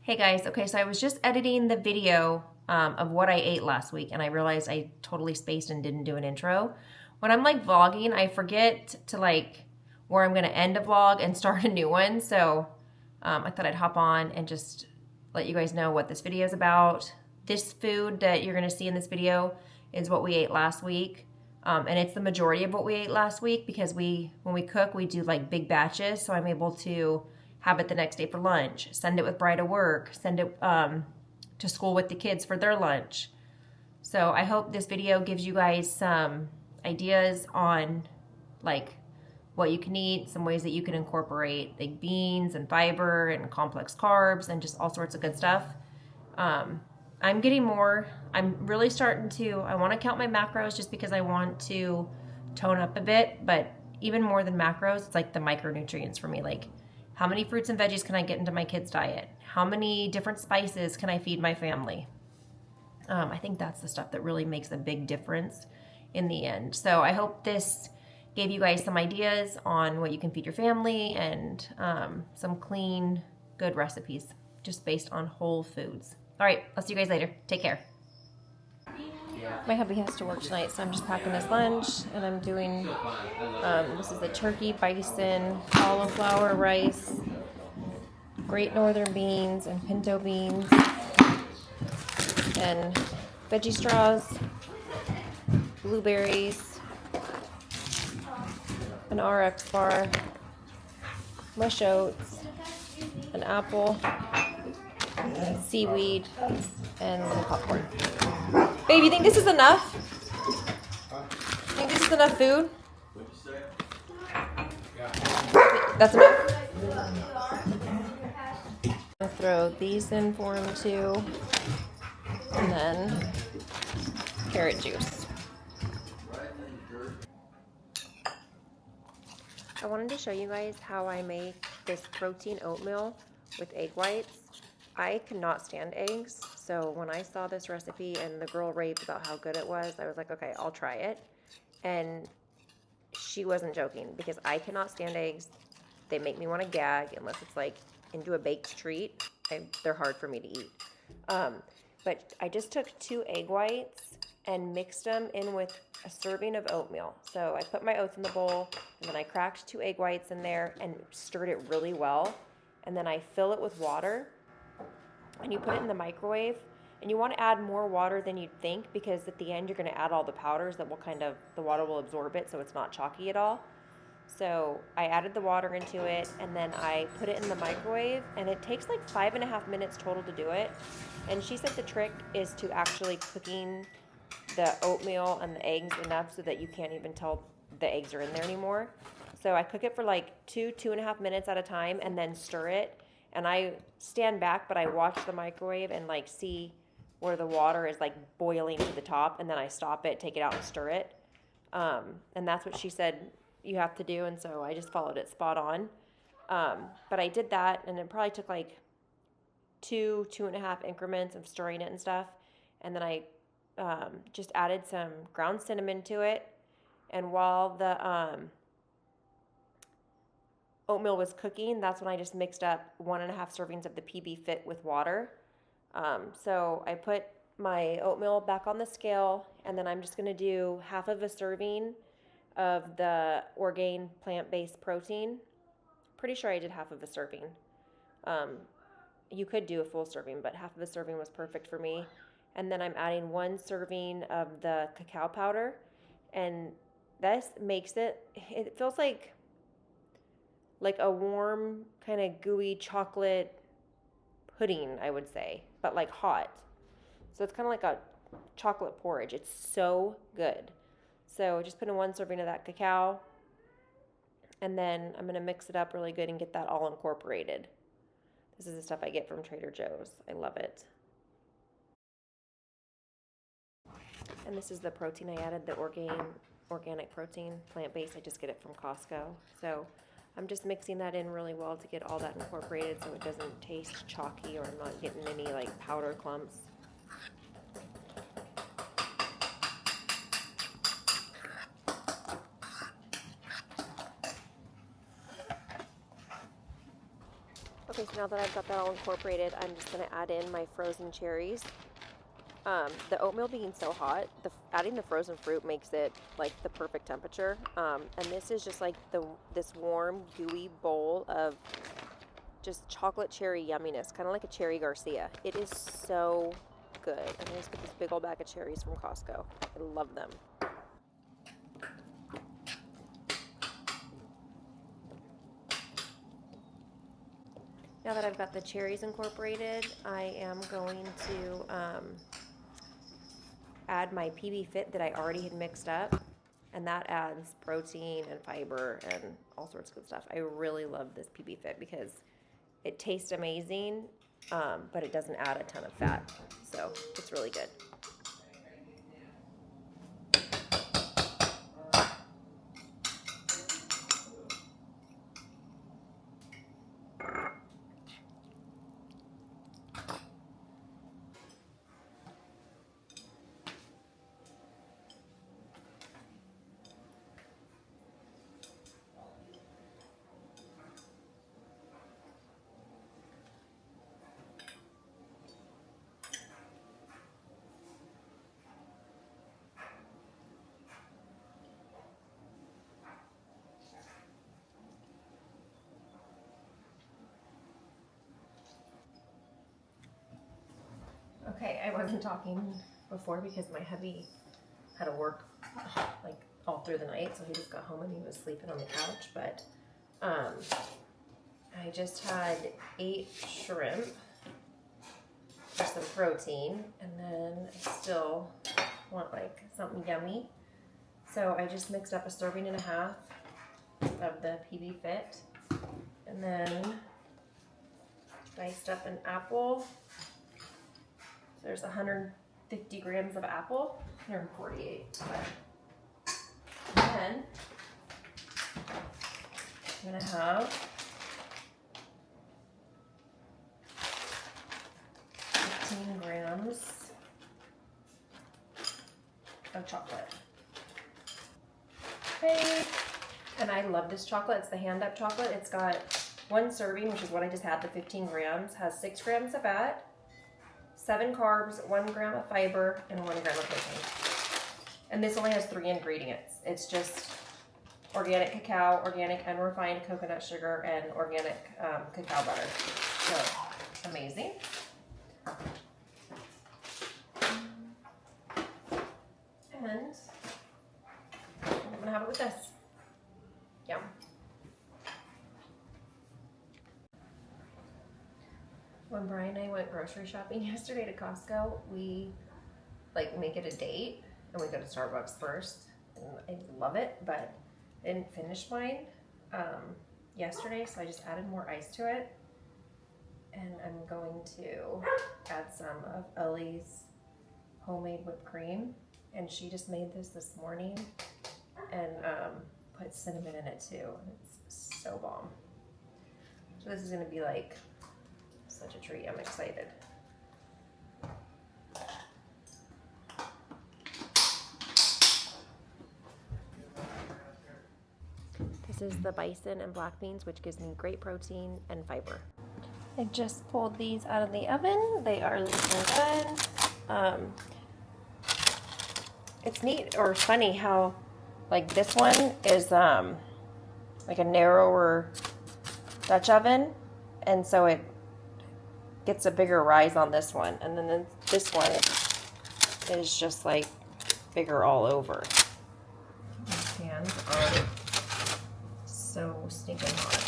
Hey guys, okay, so I was just editing the video of what I ate last week and I realized I totally spaced and didn't do an intro. When I'm like vlogging, I forget to like where I'm gonna end a vlog and start a new one. So I thought I'd hop on and just let you guys know what this video is about. This food that you're gonna see in this video is what we ate last week. And it's the majority of what we ate last week because when we cook, we do like big batches. So I'm able to have it the next day for lunch, send it with Bri to work, send it to school with the kids for their lunch. So I hope this video gives you guys some ideas on like what you can eat, some ways that you can incorporate like beans and fiber and complex carbs and just all sorts of good stuff. I'm really starting to, I want to count my macros just because I want to tone up a bit, but even more than macros, it's like the micronutrients for me. Like, how many fruits and veggies can I get into my kids' diet? How many different spices can I feed my family? I think that's the stuff that really makes a big difference in the end. So I hope this gave you guys some ideas on what you can feed your family and some clean, good recipes just based on whole foods. All right, I'll see you guys later. Take care. My hubby has to work tonight, so I'm just packing his lunch, and I'm doing, this is the turkey, bison, cauliflower rice, great northern beans, and pinto beans, and veggie straws, blueberries, an RX bar, mush oats, an apple, seaweed, and popcorn. Babe, you think this is enough? Think this is enough food? That's enough? I'll throw these in for him too. And then carrot juice. I wanted to show you guys how I make this protein oatmeal with egg whites. I cannot stand eggs, so when I saw this recipe and the girl raved about how good it was, I was like, okay, I'll try it. And she wasn't joking because I cannot stand eggs. They make me want to gag unless it's like into a baked treat. They're hard for me to eat. But I just took 2 egg whites and mixed them in with a serving of oatmeal. So I put my oats in the bowl, and then I cracked 2 egg whites in there and stirred it really well. And then I fill it with water. And you put it in the microwave, and you want to add more water than you'd think because at the end you're going to add all the powders that will the water will absorb it so it's not chalky at all. So I added the water into it, and then I put it in the microwave, and it takes like 5.5 minutes total to do it. And she said the trick is to actually cooking the oatmeal and the eggs enough so that you can't even tell the eggs are in there anymore. So I cook it for like 2.5 minutes at a time and then stir it. And I stand back, but I watch the microwave and like see where the water is like boiling to the top, and then I stop it, take it out, and stir it. And that's what she said you have to do, and so I just followed it spot on. But I did that, and it probably took like 2.5 increments of stirring it and stuff. And then I just added some ground cinnamon to it. And while the oatmeal was cooking, that's when I just mixed up 1.5 servings of the PB Fit with water. So I put my oatmeal back on the scale, and then I'm just going to do half of a serving of the Orgain plant-based protein. Pretty sure I did half of a serving. You could do a full serving, but half of a serving was perfect for me. And then I'm adding 1 serving of the cacao powder, and this makes it feels like a warm, kind of gooey chocolate pudding, I would say, but like hot. So it's kind of like a chocolate porridge. It's so good. So just put in 1 serving of that cacao, and then I'm going to mix it up really good and get that all incorporated. This is the stuff I get from Trader Joe's. I love it. And this is the protein I added, the organic protein, plant-based. I just get it from Costco. So I'm just mixing that in really well to get all that incorporated so it doesn't taste chalky or I'm not getting any like powder clumps. Okay, so now that I've got that all incorporated, I'm just going to add in my frozen cherries. The oatmeal being so hot, adding the frozen fruit makes it like the perfect temperature. And this is just like this warm, gooey bowl of just chocolate cherry yumminess, kind of like a cherry Garcia. It is so good. And I just get this big old bag of cherries from Costco. I love them. Now that I've got the cherries incorporated, I am going to add my PB Fit that I already had mixed up, and that adds protein and fiber and all sorts of good stuff. I really love this PB Fit because it tastes amazing, but it doesn't add a ton of fat, so it's really good. Okay, I wasn't talking before because my hubby had to work like all through the night, so he just got home and he was sleeping on the couch. But I just had 8 shrimp for some protein, and then I still want like something yummy. So I just mixed up a serving and a half of the PB Fit, and then diced up an apple. There's 150 grams of apple, 148. And then I'm gonna have 15 grams of chocolate. Okay, and I love this chocolate. It's the hand-up chocolate. It's got 1 serving, which is what I just had, the 15 grams, has 6 grams of fat, 7 carbs, 1 gram of fiber, and 1 gram of protein. And this only has 3 ingredients. It's just organic cacao, organic unrefined coconut sugar, and organic cacao butter. So, amazing. And I'm gonna have it with this. Yum. When Brian and I went grocery shopping yesterday to Costco, we like make it a date and we go to Starbucks first. And I love it, but I didn't finish mine yesterday, so I just added more ice to it. And I'm going to add some of Ellie's homemade whipped cream. And she just made this morning and put cinnamon in it too. It's so bomb. So this is gonna be like such a treat. I'm excited. This is the bison and black beans, which gives me great protein and fiber. I just pulled these out of the oven. They are looking good. It's neat or funny how like this one is like a narrower Dutch oven, and so it gets a bigger rise on this one, and then this one is just like bigger all over. These pans are so stinking hot.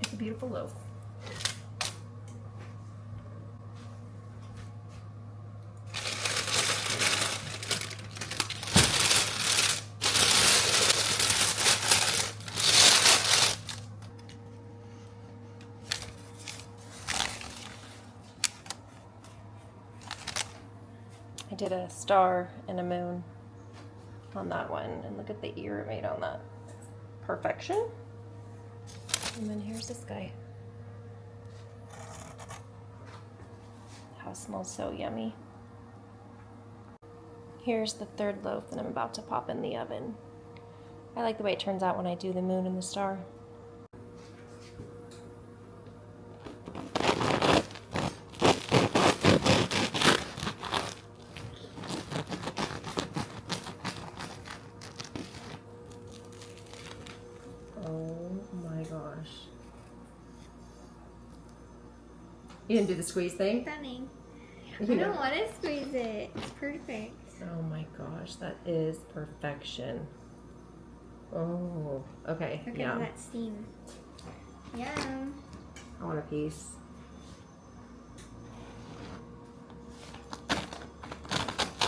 It's a beautiful loaf. I did a star and a moon on that one, and look at the ear it made on that. Perfection. And then here's this guy. House smells so yummy. Here's the third loaf that I'm about to pop in the oven. I like the way it turns out when I do the moon and the star. Oh my gosh. You didn't do the squeeze thing? Stunning. I don't want to squeeze it. It's perfect. Oh my gosh, that is perfection. Oh, okay. Look Yeah. at that steam. Yum. I want a piece.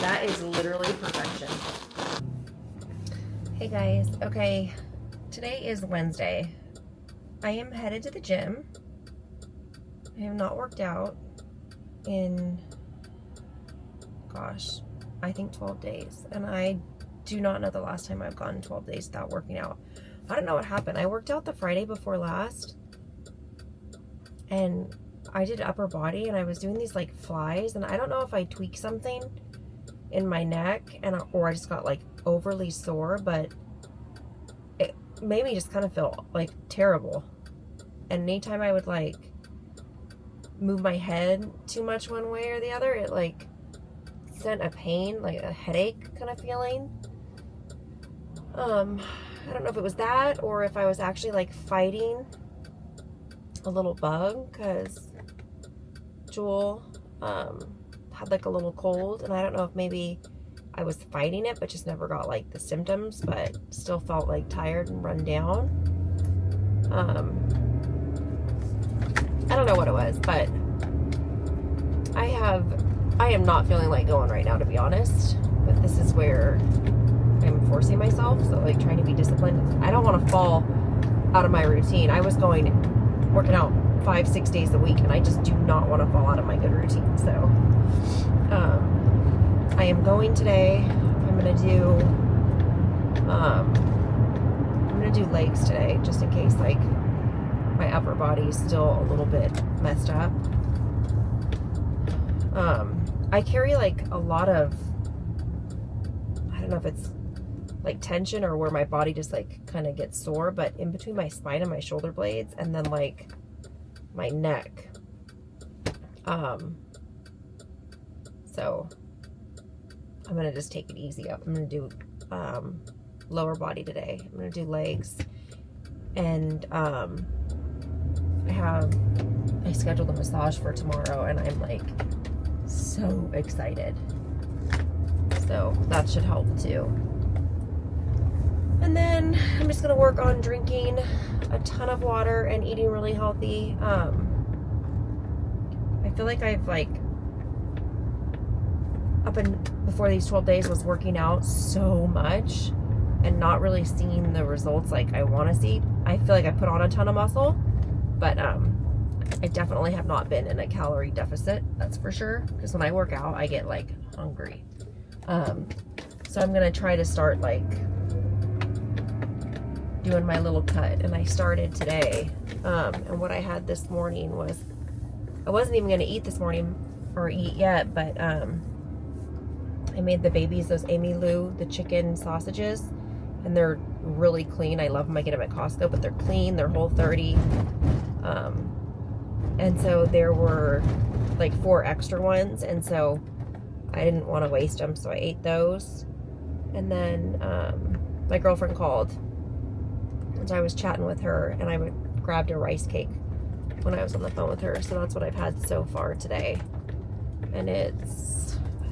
That is literally perfection. Hey guys, okay. Today is Wednesday. I am headed to the gym. I have not worked out in, gosh, I think 12 days. And I do not know the last time I've gone 12 days without working out. I don't know what happened. I worked out the Friday before last. And I did upper body and I was doing these like flies. And I don't know if I tweaked something in my neck or I just got like overly sore. But it made me just kind of feel like terrible. And anytime I would like move my head too much one way or the other, it like sent a pain, like a headache kind of feeling. I don't know if it was that or if I was actually like fighting a little bug, because Jewel had like a little cold, and I don't know if maybe I was fighting it but just never got like the symptoms, but still felt like tired and run down. I don't know what it was, but I am not feeling like going right now, to be honest. But this is where I'm forcing myself, so like trying to be disciplined. I don't want to fall out of my routine. I was working out 5-6 days a week, and I just do not want to fall out of my good routine. So I am going today. I'm gonna do legs today, just in case like my upper body is still a little bit messed up. I carry like a lot of, I don't know if it's like tension or where my body just like kind of gets sore, but in between my spine and my shoulder blades, and then like my neck. So I'm gonna just take it easy up. I'm gonna do lower body today. I'm gonna do legs, and I scheduled a massage for tomorrow, and I'm like so excited. So that should help too. And then I'm just gonna work on drinking a ton of water and eating really healthy. I feel like I've like before these 12 days was working out so much and not really seeing the results like I want to see. I feel like I put on a ton of muscle, but I definitely have not been in a calorie deficit, that's for sure, because when I work out I get like hungry. So I'm gonna try to start like doing my little cut, and I started today. And what I had this morning was, I wasn't even gonna eat this morning or eat yet, but I made the babies those Amy Lou, the chicken sausages, and they're really clean. I love them. I get them at Costco, but they're clean. They're Whole30. And so there were like 4 extra ones, and so I didn't want to waste them, so I ate those. And then my girlfriend called, and I was chatting with her, and I grabbed a rice cake when I was on the phone with her. So that's what I've had so far today. And I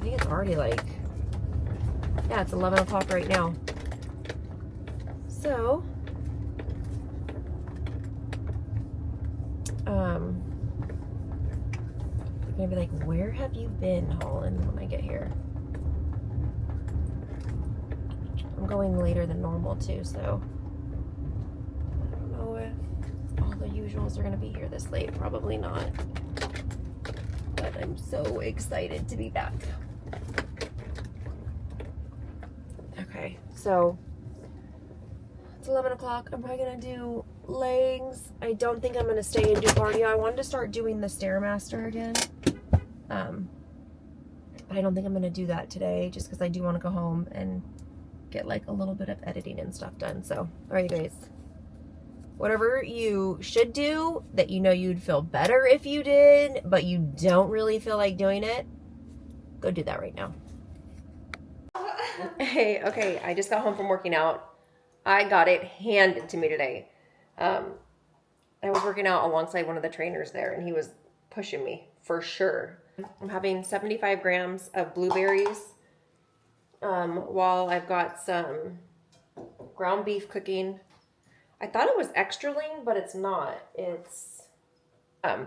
think it's already like, yeah, it's 11 o'clock right now. So, they're gonna be like, where have you been, Hollan, when I get here? I'm going later than normal too, so I don't know if all the usuals are gonna be here this late. Probably not. But I'm so excited to be back. Okay, so it's 11 o'clock. I'm probably gonna do legs. I don't think I'm gonna stay and do cardio. I wanted to start doing the Stairmaster again. But I don't think I'm gonna do that today just because I do want to go home and get like a little bit of editing and stuff done. So, all right, you guys. Whatever you should do that you know you'd feel better if you did, but you don't really feel like doing it, go do that right now. Hey, okay, I just got home from working out. I got it handed to me today. I was working out alongside one of the trainers there, and he was pushing me for sure. I'm having 75 grams of blueberries while I've got some ground beef cooking. I thought it was extra lean, but it's not. It's, I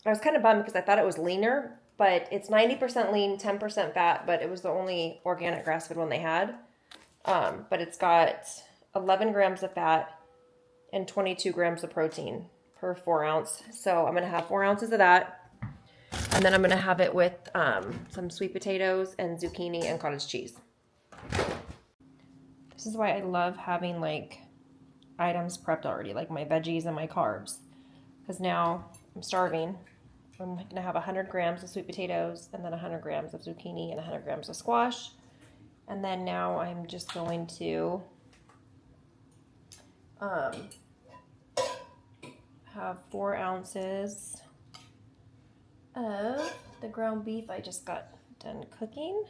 was kind of bummed because I thought it was leaner, but it's 90% lean, 10% fat, but it was the only organic grass-fed one they had. But it's got 11 grams of fat and 22 grams of protein per 4 ounce. So I'm going to have 4 ounces of that. And then I'm going to have it with some sweet potatoes and zucchini and cottage cheese. This is why I love having like items prepped already, like my veggies and my carbs. Because now I'm starving. I'm going to have 100 grams of sweet potatoes and then 100 grams of zucchini and 100 grams of squash. And then now I'm just going to have 4 ounces of the ground beef I just got done cooking.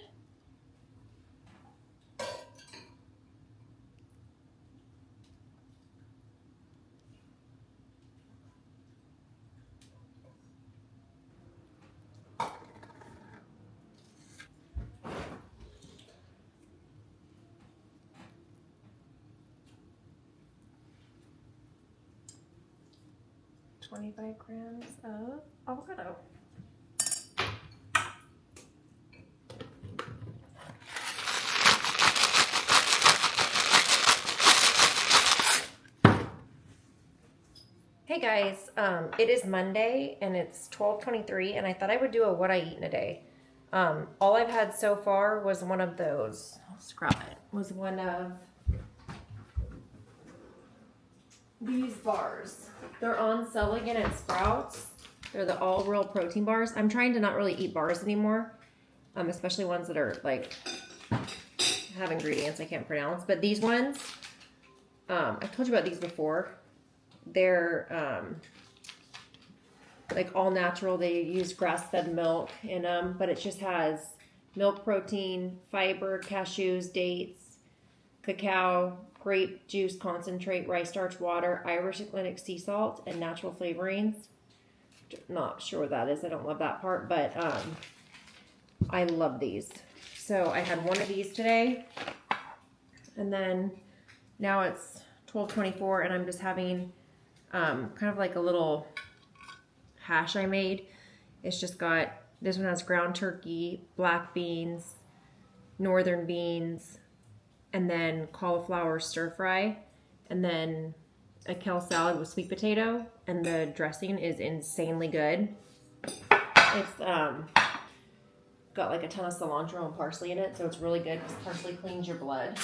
$25 grams of avocado. Hey guys, it is Monday and it's 12:23 and I thought I would do a what I eat in a day. All I've had so far was one of those, I'll scrap it, was one of these bars. They're on sale again at Sprouts. They're the all real protein bars. I'm trying to not really eat bars anymore, especially ones that are like have ingredients I can't pronounce. But these ones, I've told you about these before. They're like all natural. They use grass-fed milk in them, but it just has milk protein, fiber, cashews, dates, cacao, grape juice concentrate, rice starch, water, Irish Atlantic sea salt, and natural flavorings. Not sure what that is. I don't love that part, but I love these. So I had one of these today, and then now it's 12:24, and I'm just having kind of like a little hash I made. It's just got, this one has ground turkey, black beans, northern beans, and then cauliflower stir fry, and then a kale salad with sweet potato, and the dressing is insanely good. It's got like a ton of cilantro and parsley in it, so it's really good because parsley cleans your blood.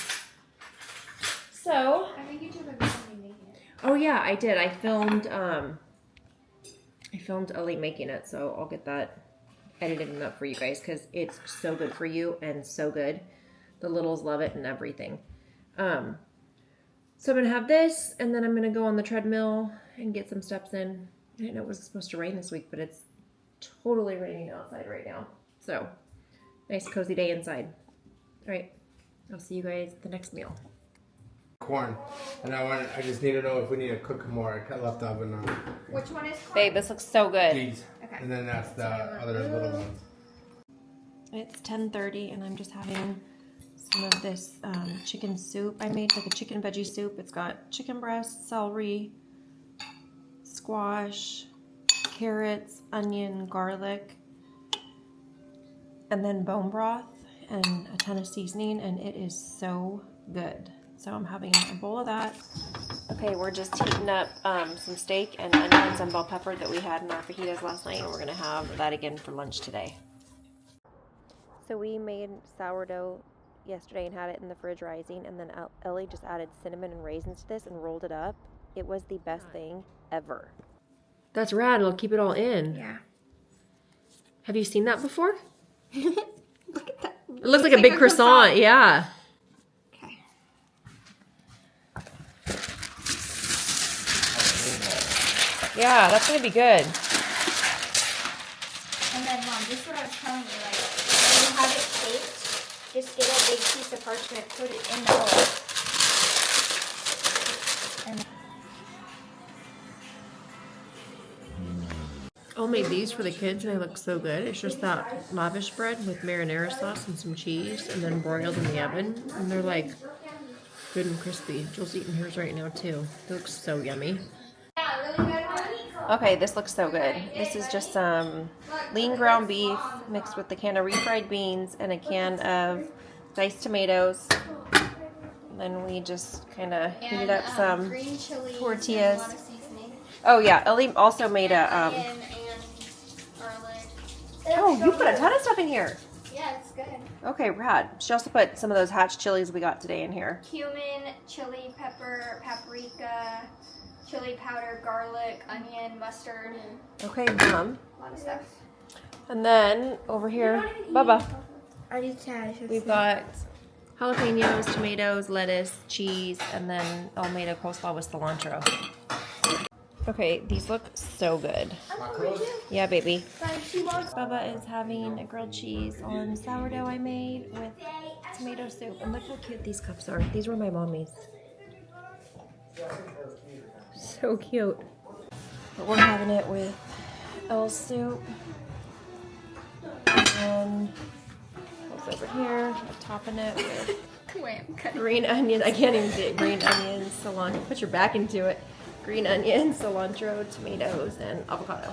So I think you took a video of me making it. oh yeah, I did. I filmed Ellie making it, so I'll get that edited and up for you guys because it's so good for you and so good. The littles love it and everything. So I'm going to have this, and then I'm going to go on the treadmill and get some steps in. I didn't know it was supposed to rain this week, but it's totally raining outside right now. So, nice cozy day inside. All right, I'll see you guys at the next meal. Corn, and I just need to know if we need to cook more. I left the oven on. Which one is corn? Babe, this looks so good. These, Okay. and then that's the other little ones. It's 10:30, and I'm just having some of this chicken soup I made, like a chicken veggie soup. It's got chicken breast, celery, squash, carrots, onion, garlic, and then bone broth and a ton of seasoning, and it is so good. So I'm having a bowl of that. Okay, we're just heating up some steak and onions and bell pepper that we had in our fajitas last night, and we're gonna have that again for lunch today. So we made sourdough yesterday and had it in the fridge rising, and then Ellie just added cinnamon and raisins to this and rolled it up. It was the best thing ever. That's rad. It'll keep it all in. Yeah. Have you seen that before? It looks like a big croissant. Yeah. Okay. Yeah, that's gonna be good. And then, Mom, this is what I was telling you. Like, when you have it baked, just get a big piece of parchment, put it in the bowl. I'll make these for the kids and they look so good. It's just that lavish bread with marinara sauce and some cheese and then broiled in the oven. And they're like good and crispy. Jill's eating hers right now too. It looks so yummy. Okay, this looks so good. This is just some lean ground beef mixed with a can of refried beans and a can of diced tomatoes. And then we just kind of heated up some green chilies tortillas. And a lot of seasoning. Oh yeah, Ellie also made a. Onion and garlic. Oh, you put a ton of stuff in here. Yeah, it's good. Okay, rad. She also put some of those hatch chilies we got today in here. Cumin, chili pepper, paprika, chili powder, garlic, onion, mustard. Okay, Mom. A lot of stuff. And then over here, Bubba, I need to we've got jalapenos, tomatoes, lettuce, cheese, and then I'll made a coleslaw with cilantro. Okay, these look so good. Yeah, baby. Bubba is having a grilled cheese on sourdough I made with tomato soup. And look how cute these cups are. These were my mommy's. So cute. But we're having it with L's soup. And what's over here? I'm topping it with green onions. I can't even say it. Green onions, cilantro. Put your back into it. Green onions, cilantro, tomatoes, and avocado.